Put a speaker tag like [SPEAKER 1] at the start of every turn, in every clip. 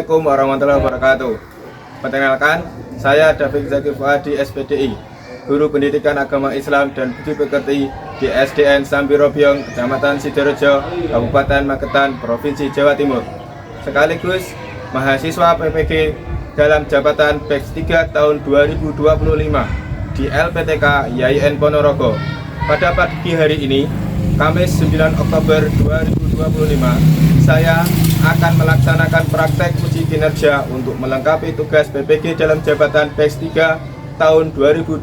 [SPEAKER 1] Assalamualaikum warahmatullahi wabarakatuh. Perkenalkan, saya David Zaki Fuadi SPDI, Guru Pendidikan Agama Islam dan Budi Pekerti di SDN Sambirobyong, Kecamatan Sidorejo, Kabupaten Magetan, Provinsi Jawa Timur. Sekaligus mahasiswa PPG dalam jabatan BEX 3 tahun 2025 di LPTK YIN Ponorogo. Pada pagi hari ini, Kamis 9 Oktober 2025, saya akan melaksanakan praktek uji kinerja untuk melengkapi tugas PPG dalam jabatan BEX 3 tahun 2025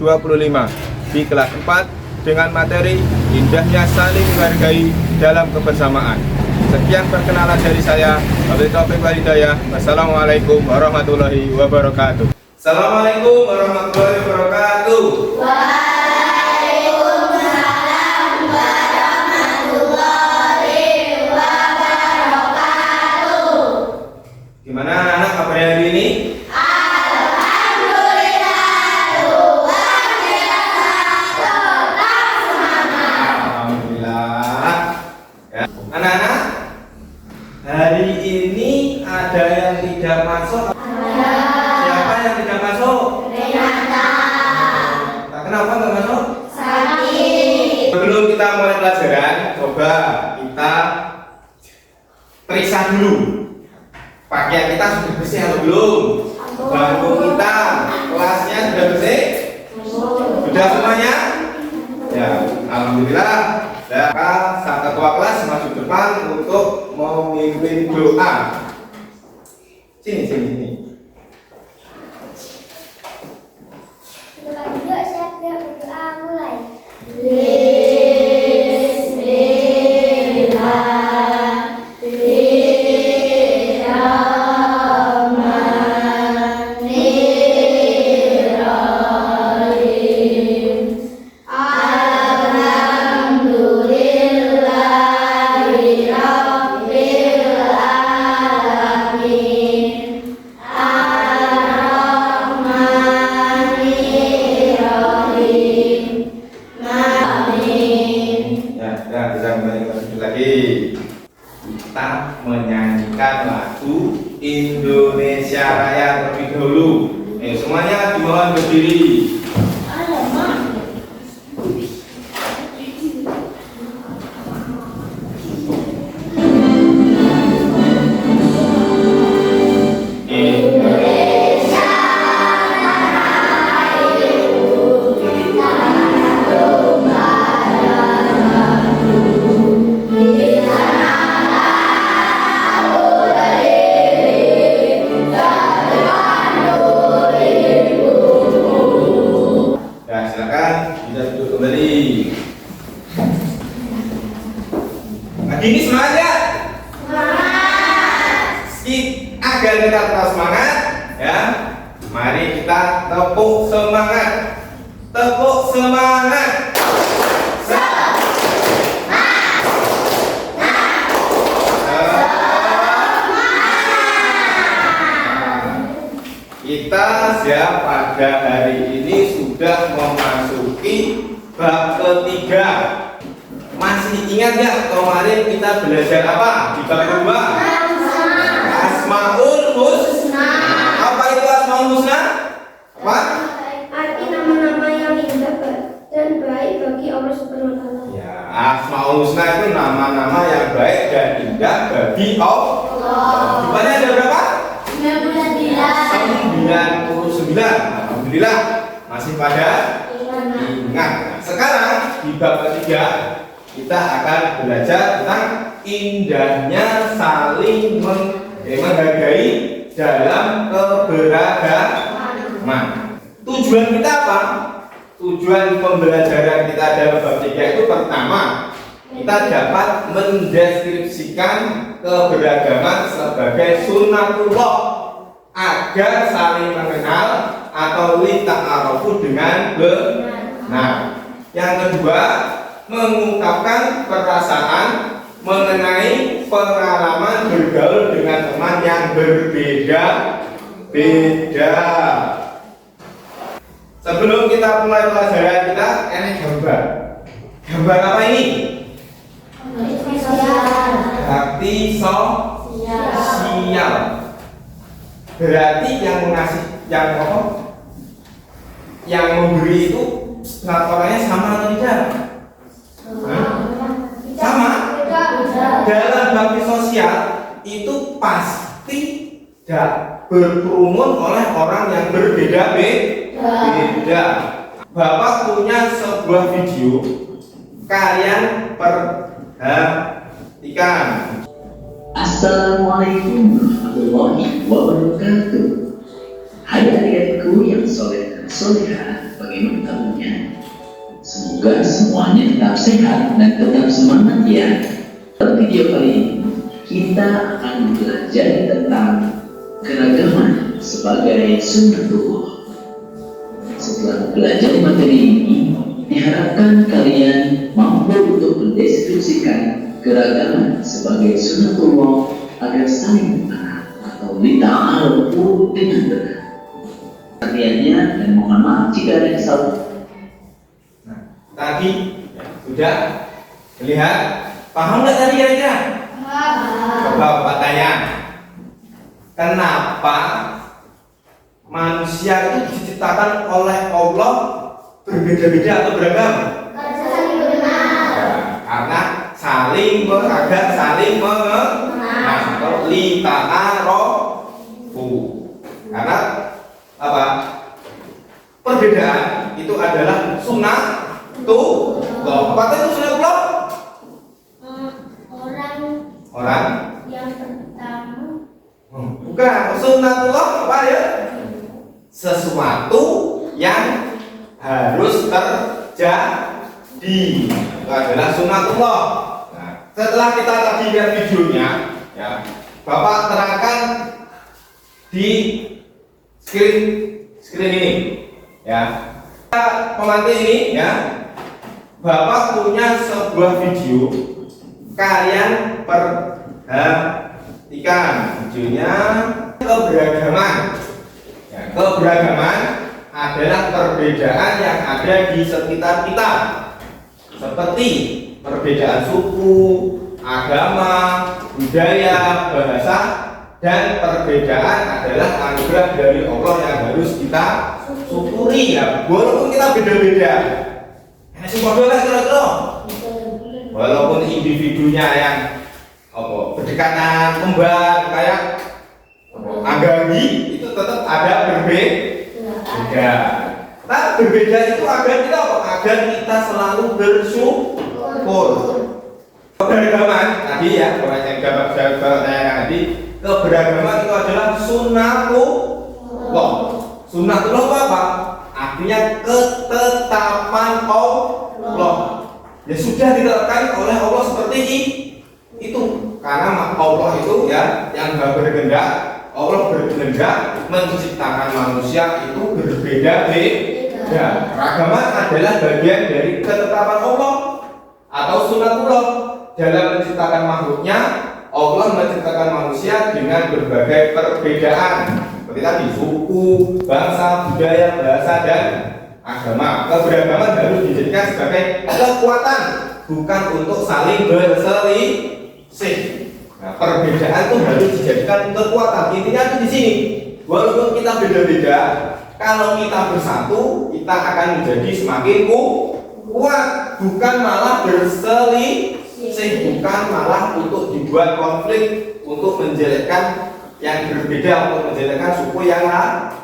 [SPEAKER 1] di kelas 4 dengan materi indahnya saling menghargai dalam kebersamaan. Sekian perkenalan dari saya. Wabillahi taufiq wal hidayah. Wassalamualaikum warahmatullahi wabarakatuh. Assalamualaikum warahmatullahi wabarakatuh. Gimana anak-anak kabarnya hari ini?
[SPEAKER 2] Alhamdulillah, luar biasa, tetap semangat.
[SPEAKER 1] Alhamdulillah. Ya. Anak-anak, hari ini ada yang tidak masuk?
[SPEAKER 2] Ada.
[SPEAKER 1] Siapa yang tidak masuk?
[SPEAKER 2] Renata.
[SPEAKER 1] Kenapa nggak masuk?
[SPEAKER 2] Sakit.
[SPEAKER 1] Sebelum kita mulai pelajaran, coba kita periksa dulu. Pakaian kita sudah bersih atau belum? Bangku kita, kelasnya sudah bersih? Sudah semuanya? Ya, alhamdulillah. Maka sang ketua kelas maju depan untuk memimpin doa. Sini.
[SPEAKER 2] Yuk, siap berdoa mulai.
[SPEAKER 1] Kita menyanyikan lagu Indonesia Raya terlebih dahulu. Semuanya dimohon berdiri. Ini semangat. Agar kita tetap semangat, ya. Mari kita tepuk semangat. Tepuk semangat. Kita siap pada hari ini sudah memasuki bab ketiga. Masih ingat ya kemarin kita belajar apa di bab kedua? Asmaul Husna. Apa itu Asmaul Husna? Apa?
[SPEAKER 2] Arti nama-nama yang indah dan baik bagi Allah Subhanahu wa taala.
[SPEAKER 1] Ya, Asmaul Husna itu nama-nama yang baik dan indah bagi Allah. Jumlahnya ada berapa? 99. Alhamdulillah masih pada ingat. Nah, sekarang di bab ketiga kita akan belajar tentang indahnya saling menghargai dalam keberagaman. Tujuan kita apa? Tujuan pembelajaran kita dalam bab 3 itu pertama, kita dapat mendeskripsikan keberagaman sebagai sunnatullah agar saling mengenal atau lita'arufu dengan benar. Yang kedua, mengungkapkan perasaan mengenai pengalaman bergaul dengan teman yang berbeda-beda. Sebelum kita mulai pelajaran kita, ini gambar. Gambar apa ini? Bakti sosial. berarti yang mengasih, yang apa? Yang memberi itu laporannya sama atau tidak? Hah? Sama. Dalam bakti sosial itu pasti berkerumun oleh orang yang berbeda-beda. Bapak punya sebuah video, kalian perhatikan.
[SPEAKER 3] Assalamualaikum warahmatullahi wabarakatuh. Hai adik-adikku yang soleh dan soleha, bagaimana kabarnya? Semoga semuanya tetap sehat dan tetap semangat ya. Dalam video kali ini kita akan belajar tentang keragaman sebagai sunnatullah. Setelah belajar materi ini, diharapkan kalian mampu untuk mendeskripsikan keragaman sebagai sunnatullah agar saling mengenal atau lita'arufu dengan benar. Artinya, dan mohon maaf jika ada yang salah.
[SPEAKER 1] Nah, tadi sudah lihat, paham nggak tadi kira-kira? Coba Bapak tanya, kenapa manusia itu diciptakan oleh Allah berbeda-beda atau beragam? Karena saling agar saling mengenal atau lita'arufu. Karena apa? Perbedaan itu adalah sunnatullah. Apa itu sunnatullah? Orang
[SPEAKER 2] yang pertama.
[SPEAKER 1] Bukan, sunnatullah apa ya? Sesuatu yang harus terjadi. Itu adalah sunnatullah. Nah, setelah kita tadi lihat videonya, ya, Bapak terangkan di screen ini, ya. Pemantik ini, ya. Bapak punya sebuah video, kalian perhatikan videonya. Keberagaman, ya, keberagaman adalah perbedaan yang ada di sekitar kita, seperti perbedaan suku, agama, budaya, bahasa, dan perbedaan adalah anugerah dari Allah yang harus kita syukuri, ya. Walaupun kita beda-beda, walaupun individunya yang berdekatan, kembar, kayak agami, itu tetap ada berbeda. Nah, berbeda itu agar kita agar kita selalu bersyukur. Keberagaman tadi, ya, yang jawab tadi, keberagaman itu adalah sunnatullah. Sunnatullah apa? Artinya ketetapan Allah. Ya sudah ditetapkan oleh Allah seperti itu. Karena Allah itu, ya, yang berkehendak, Allah berkehendak menciptakan manusia itu berbeda-beda. Keragaman adalah bagian dari ketetapan Allah atau sunnatullah. Dalam menciptakan makhluknya, Allah menciptakan manusia dengan berbagai perbedaan, seperti tadi suku, bangsa, budaya, bahasa, dan agama. Keberagaman harus dijadikan sebagai kekuatan, bukan untuk saling berselisih. Nah, perbedaan itu harus dijadikan kekuatan. Intinya itu di sini. Walaupun kita beda-beda, kalau kita bersatu, kita akan menjadi semakin kuat, bukan malah berselisih, bukan malah untuk dibuat konflik, untuk menjelekkan yang berbeda, untuk menjelekkan suku yang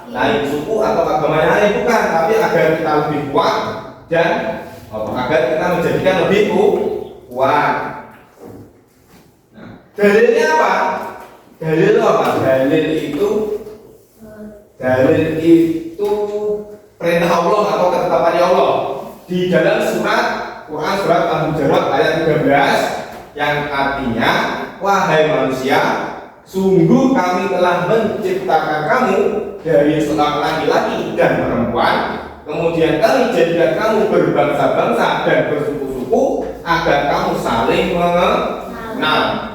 [SPEAKER 1] lain, suku atau agama yang lain, bukan, tapi agar kita lebih kuat dan agar kita menjadikan lebih kuat. Nah, dalilnya apa? Dalil apa? Dalil itu perintah Allah atau ketetapannya Allah di dalam surat Quran, surat Al-Hujurat ayat 13, yang artinya, wahai manusia, sungguh kami telah menciptakan kamu dari seorang laki-laki dan perempuan, kemudian kami jadikan kamu berbangsa-bangsa dan bersuku-suku agar kamu saling mengenal.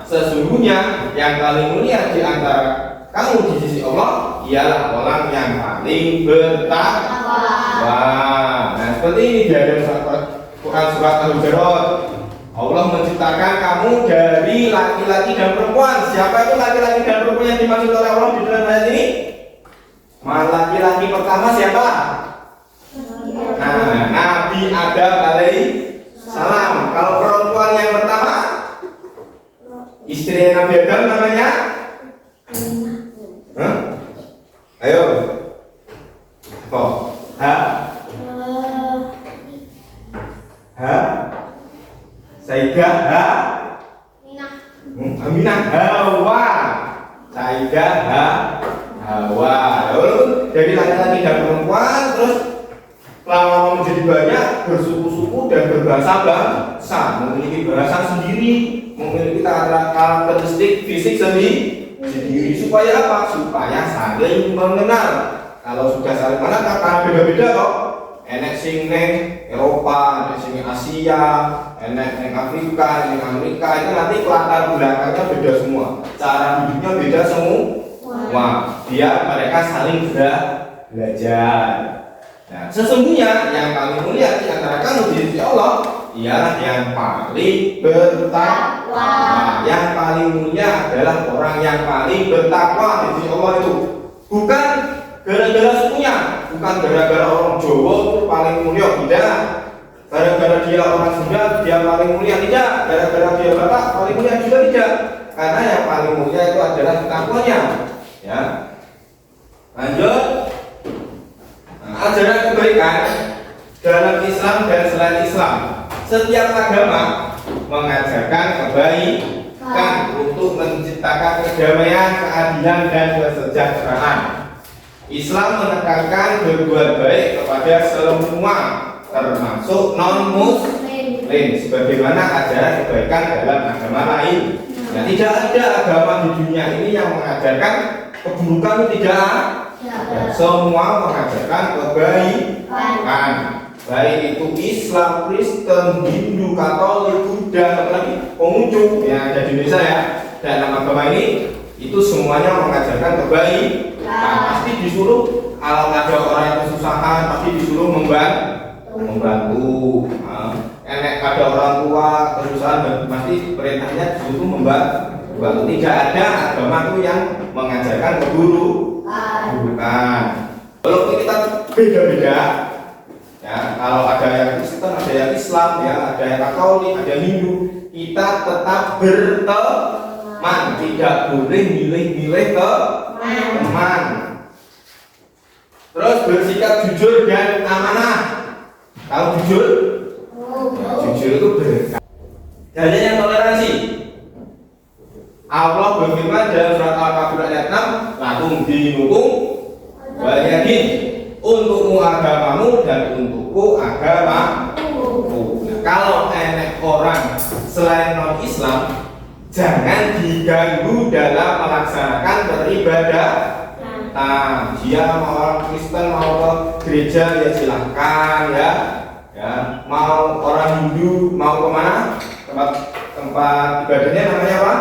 [SPEAKER 1] Sesungguhnya yang paling mulia di antara kamu di sisi Allah ialah orang yang paling bertakwa. Nah, seperti ini di dalam Quran surat Al-Hujurat. Allah menciptakan kamu dari laki-laki dan perempuan. Siapa itu laki-laki dan perempuan yang dimaksud oleh Allah di dalam ayat ini? bawah. Lalu dari laki-laki dan perempuan terus lama menjadi banyak, bersuku-suku dan berbahasa bangsa, memiliki bahasa sendiri, memiliki karakteristik fisik sendiri. Supaya apa? Supaya saling mengenal. Kalau sudah saling mengenal karena beda-beda kok. Enek sing neng Eropa, enek sing Asia, enek neng Afrika, neng Amerika, itu nanti latar belakangnya beda semua, cara hidupnya beda semua. Mereka saling belajar. Nah, sesungguhnya yang paling mulia di antara kamu di sisi Allah ialah yang paling bertakwa. Yang paling mulia adalah orang yang paling bertakwa di sisi Allah itu. Bukan gara-gara sukunya, bukan gara-gara orang Jawa itu paling mulia, tidak. Gara-gara dia orang Sunda dia paling mulia, tidak. Gara-gara dia Batak paling mulia juga tidak. Karena yang paling mulia itu adalah takwanya. Ya. Lanjut. Ajaran kebaikan dalam Islam dan selain Islam. Setiap agama mengajarkan kebaikan untuk menciptakan kedamaian, keadilan dan kesejahteraan. Islam menekankan berbuat baik kepada semua, termasuk non-muslim, sebagaimana ajaran kebaikan dalam agama lain. Nah, tidak ada agama di dunia ini yang mengajarkan keburukan, tidak. Semua mengajarkan kebaikan, baik itu Islam, Kristen, Hindu, Katolik, Buddha, apalagi Konghucu yang ada di Indonesia ya. Dan agama ini itu semuanya mengajarkan kebaikan. Pasti disuruh kalau ada orang yang kesusahan pasti disuruh membantu. Enek ada orang tua kesusahan pasti perintahnya disuruh membantu. Tidak ada agama itu yang mengajarkan keburukan. Walaupun kita beda-beda, ya, kalau ada yang Kristen, ada yang Islam, ya, ada yang Katolik, ada yang Hindu, kita tetap berteman, tidak boleh milih-milih teman. Terus bersikap jujur dan amanah. Tahu jujur? Ya, jujur itu berkah. Dan yang toleransi. Allah berfirman dalam surat Al-Kafir ayat 6, lakum dinukum waliyadin, untukmu agamamu dan untukku agamaku. Nah, kalau enek orang selain non-Islam, jangan diganggu dalam melaksanakan beribadah. Nah, dia mau orang Kristen mau ke gereja ya silahkan ya. Mau orang Hindu mau kemana? Tempat ibadahnya namanya apa?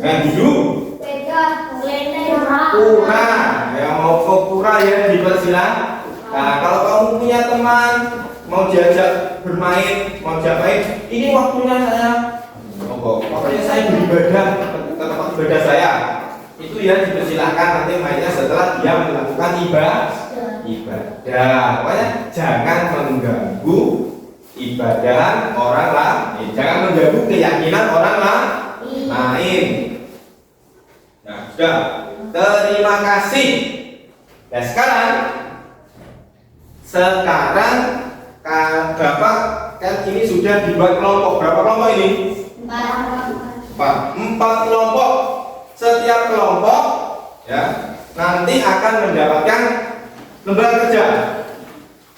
[SPEAKER 1] Hindu pura, ya mau ke pura ya dipersilakan. Nah, kalau kamu punya teman mau diajak bermain, mau diapain, ini waktunya saya, pokoknya saya beribadah ke tempat ibadah saya, itu ya dipersilakan, nanti mainnya setelah dia melakukan ibadah. Pokoknya jangan mengganggu ibadah orang lain, jangan mengganggu keyakinan orang lain. Nah, sudah. Terima kasih. Nah, sekarang Bapak kan ini sudah dibuat kelompok. Berapa kelompok ini? 4 kelompok. Setiap kelompok ya nanti akan mendapatkan lembar kerja.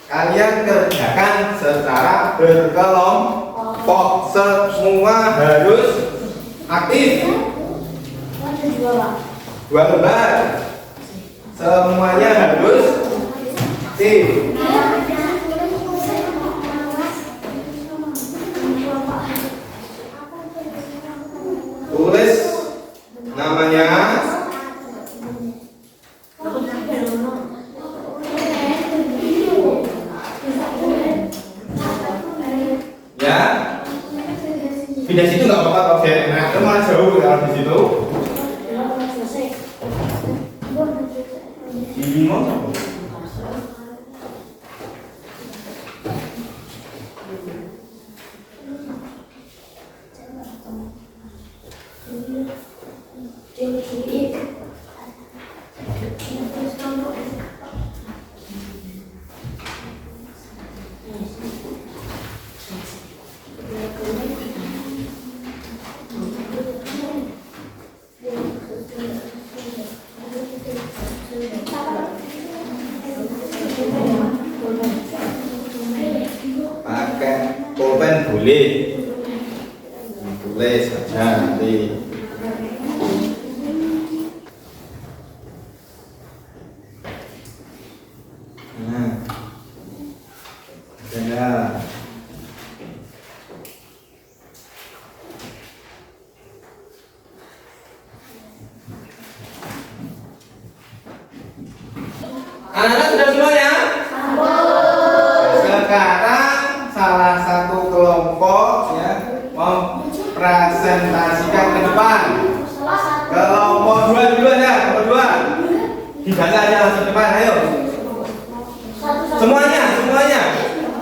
[SPEAKER 1] Kalian kerjakan secara berkelompok. Semua harus aktif. 2 lembar. Semuanya harus aktif. Tulis namanya. Ya. Pindah situ nggak apa-apa kalau saya enak. Itu malah jauh kalau di situ. Bingung. Pakai pulpen boleh. Tulis saja nanti. Nah, sudah. Anak-anak sudah semua ya? Sekarang salah satu kelompok ya mempresentasikan ke depan. Kelompok dua duluan ya, kelompok dua. Dibaca aja langsung depan, ayo.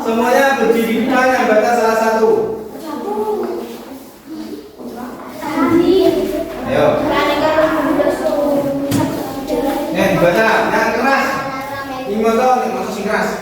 [SPEAKER 1] Semuanya berdiri di depan yang baca salah satu. Ayo. Dibaca yang keras. Ini motor yang masuk sing keras.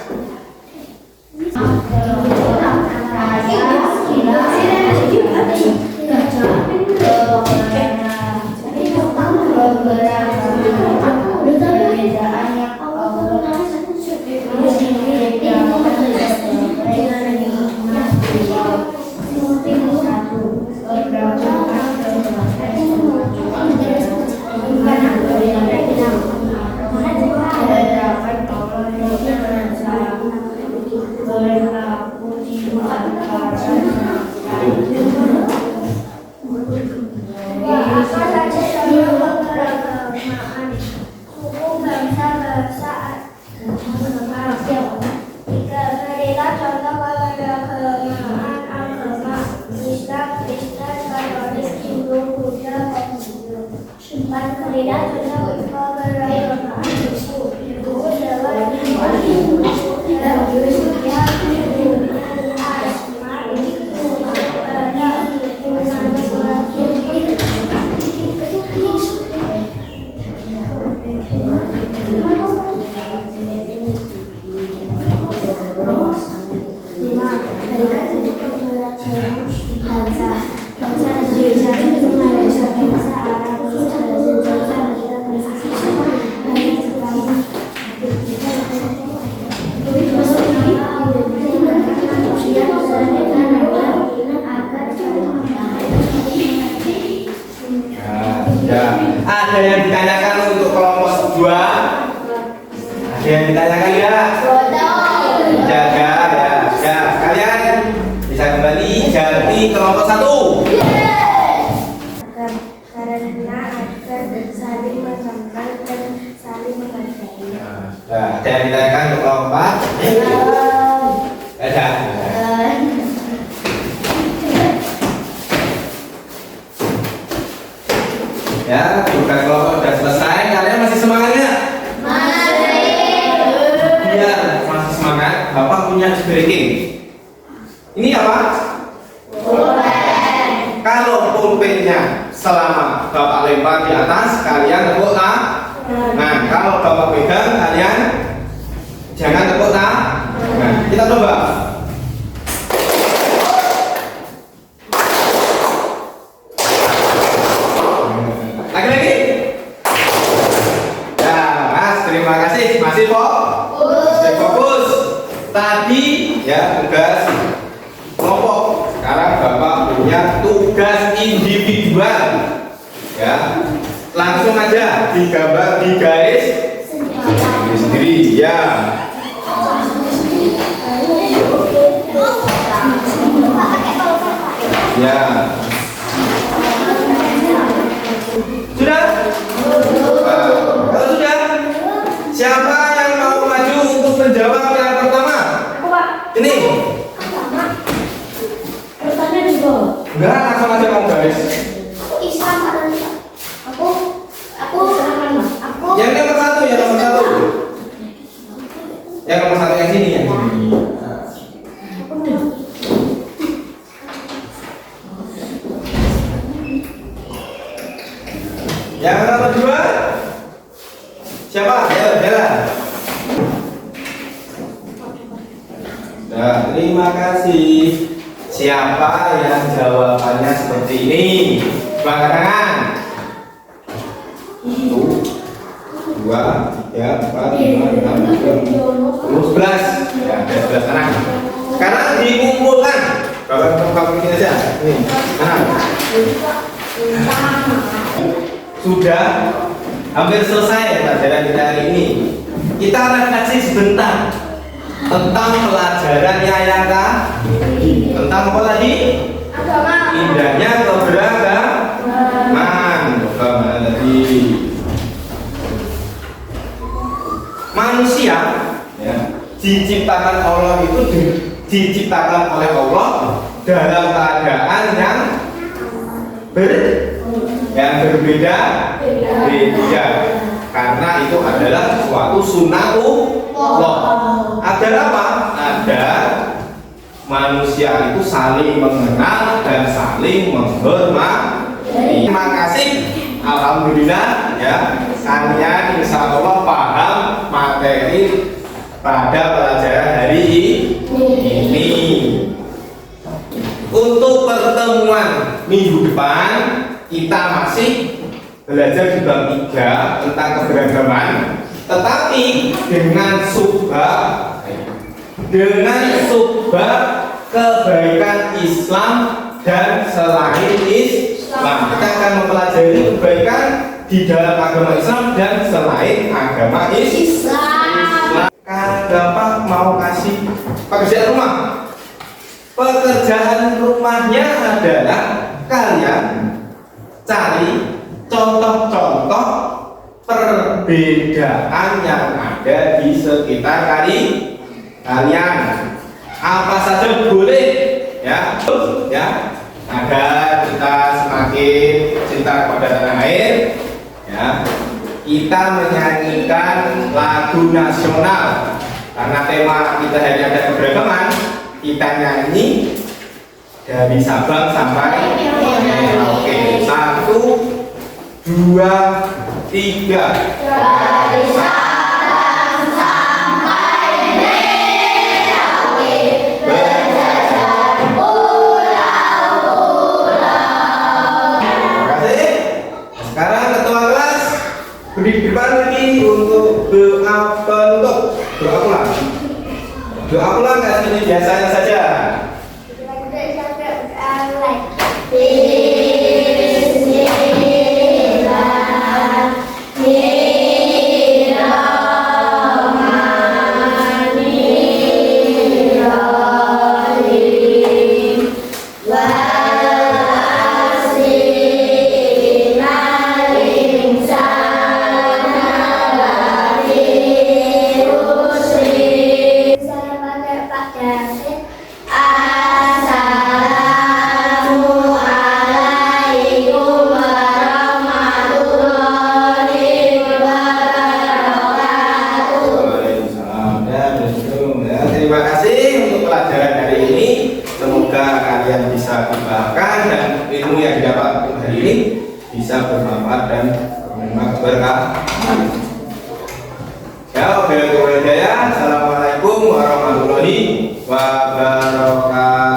[SPEAKER 1] Ada yang ditanyakan untuk kelompok 2? Ada yang ditanyakan ya? Jaga ya. Ya, kalian bisa kembali jadi kelompok 1.
[SPEAKER 2] Karena agar saling mengenal dan saling menghargai.
[SPEAKER 1] Nah, ada yang ditanyakan untuk kelompok 4? Ada. Ya, tugas kelompok sudah selesai. Kalian masih semangat nggak? Masih. Biar masih semangat, Bapak punya breaking. Ini apa? Pulpen. Kalau pulpennya selama Bapak lempar di atas, kalian tepuk tangan. Nah, kalau Bapak pegang, kalian jangan tepuk tangan. Nah, kita coba. Lagi-lagi? Ya, Mas, terima kasih. Masih fokus. Tadi ya tugas kelompok. Sekarang Bapak punya tugas individual. Ya, langsung aja digambar di garis sendiri. Ya. Ya. Sudah? Kalau sudah, siapa yang mau maju untuk menjawab yang pertama? Ini. Enggak, langsung aja kamu guys. Yang nomor 1, yang nomor 1. Yang nomor 1 yang sini ya. Yang nomor 2 siapa? Bella. Nah, terima kasih. Siapa yang jawabannya seperti ini? Bangga tangan. 1, 2, 2, 3, 4, 5, 6, 7, 11. Ya, ada 11 anak. Sekarang dikumpulkan. Bapak ini aja. Nih, anak. Sudah hampir selesai pelajaran kita hari ini. Kita refleksi sebentar tentang pelajaran yang tentang apa tadi? Indahnya keberagaman. Bagaimana tadi? Manusia ya, diciptakan Allah itu diciptakan oleh Allah dalam keadaan yang berbeda karena itu adalah suatu sunatullah. Agar apa? Agar manusia itu saling mengenal dan saling menghormati. Terima kasih, alhamdulillah ya, kalian insya Allah paham materi pada pelajaran hari ini. Untuk pertemuan minggu depan kita masih belajar di bab 3 tentang keberagaman, tetapi dengan subbab kebaikan Islam dan selain Islam. Kita akan mempelajari kebaikan di dalam agama Islam dan selain agama Islam. Bapak mau kasih pekerjaan rumah. Pekerjaan rumahnya adalah kalian cari contoh-contoh perbedaan yang ada di sekitar kalian. Apa saja boleh ya, agar kita semakin cinta kepada tanah air ya. Kita menyanyikan lagu nasional karena tema kita hari ada keberagaman. Kita nyanyi dari Sabang sampai Merauke. 1, 2, 3. Dari Sabang sampai Merauke, berjajar pulau-pulau. Terima kasih. Sekarang ketua kelas beri depan lagi untuk doa penutup. Doa pulang. Doa pulang nggak seperti biasanya saja. Terima kasih untuk pelajaran hari ini. Semoga kalian bisa kembangkan dan ilmu yang didapat hari ini bisa bermanfaat dan berkah. Ya, Assalamualaikum warahmatullahi wabarakatuh.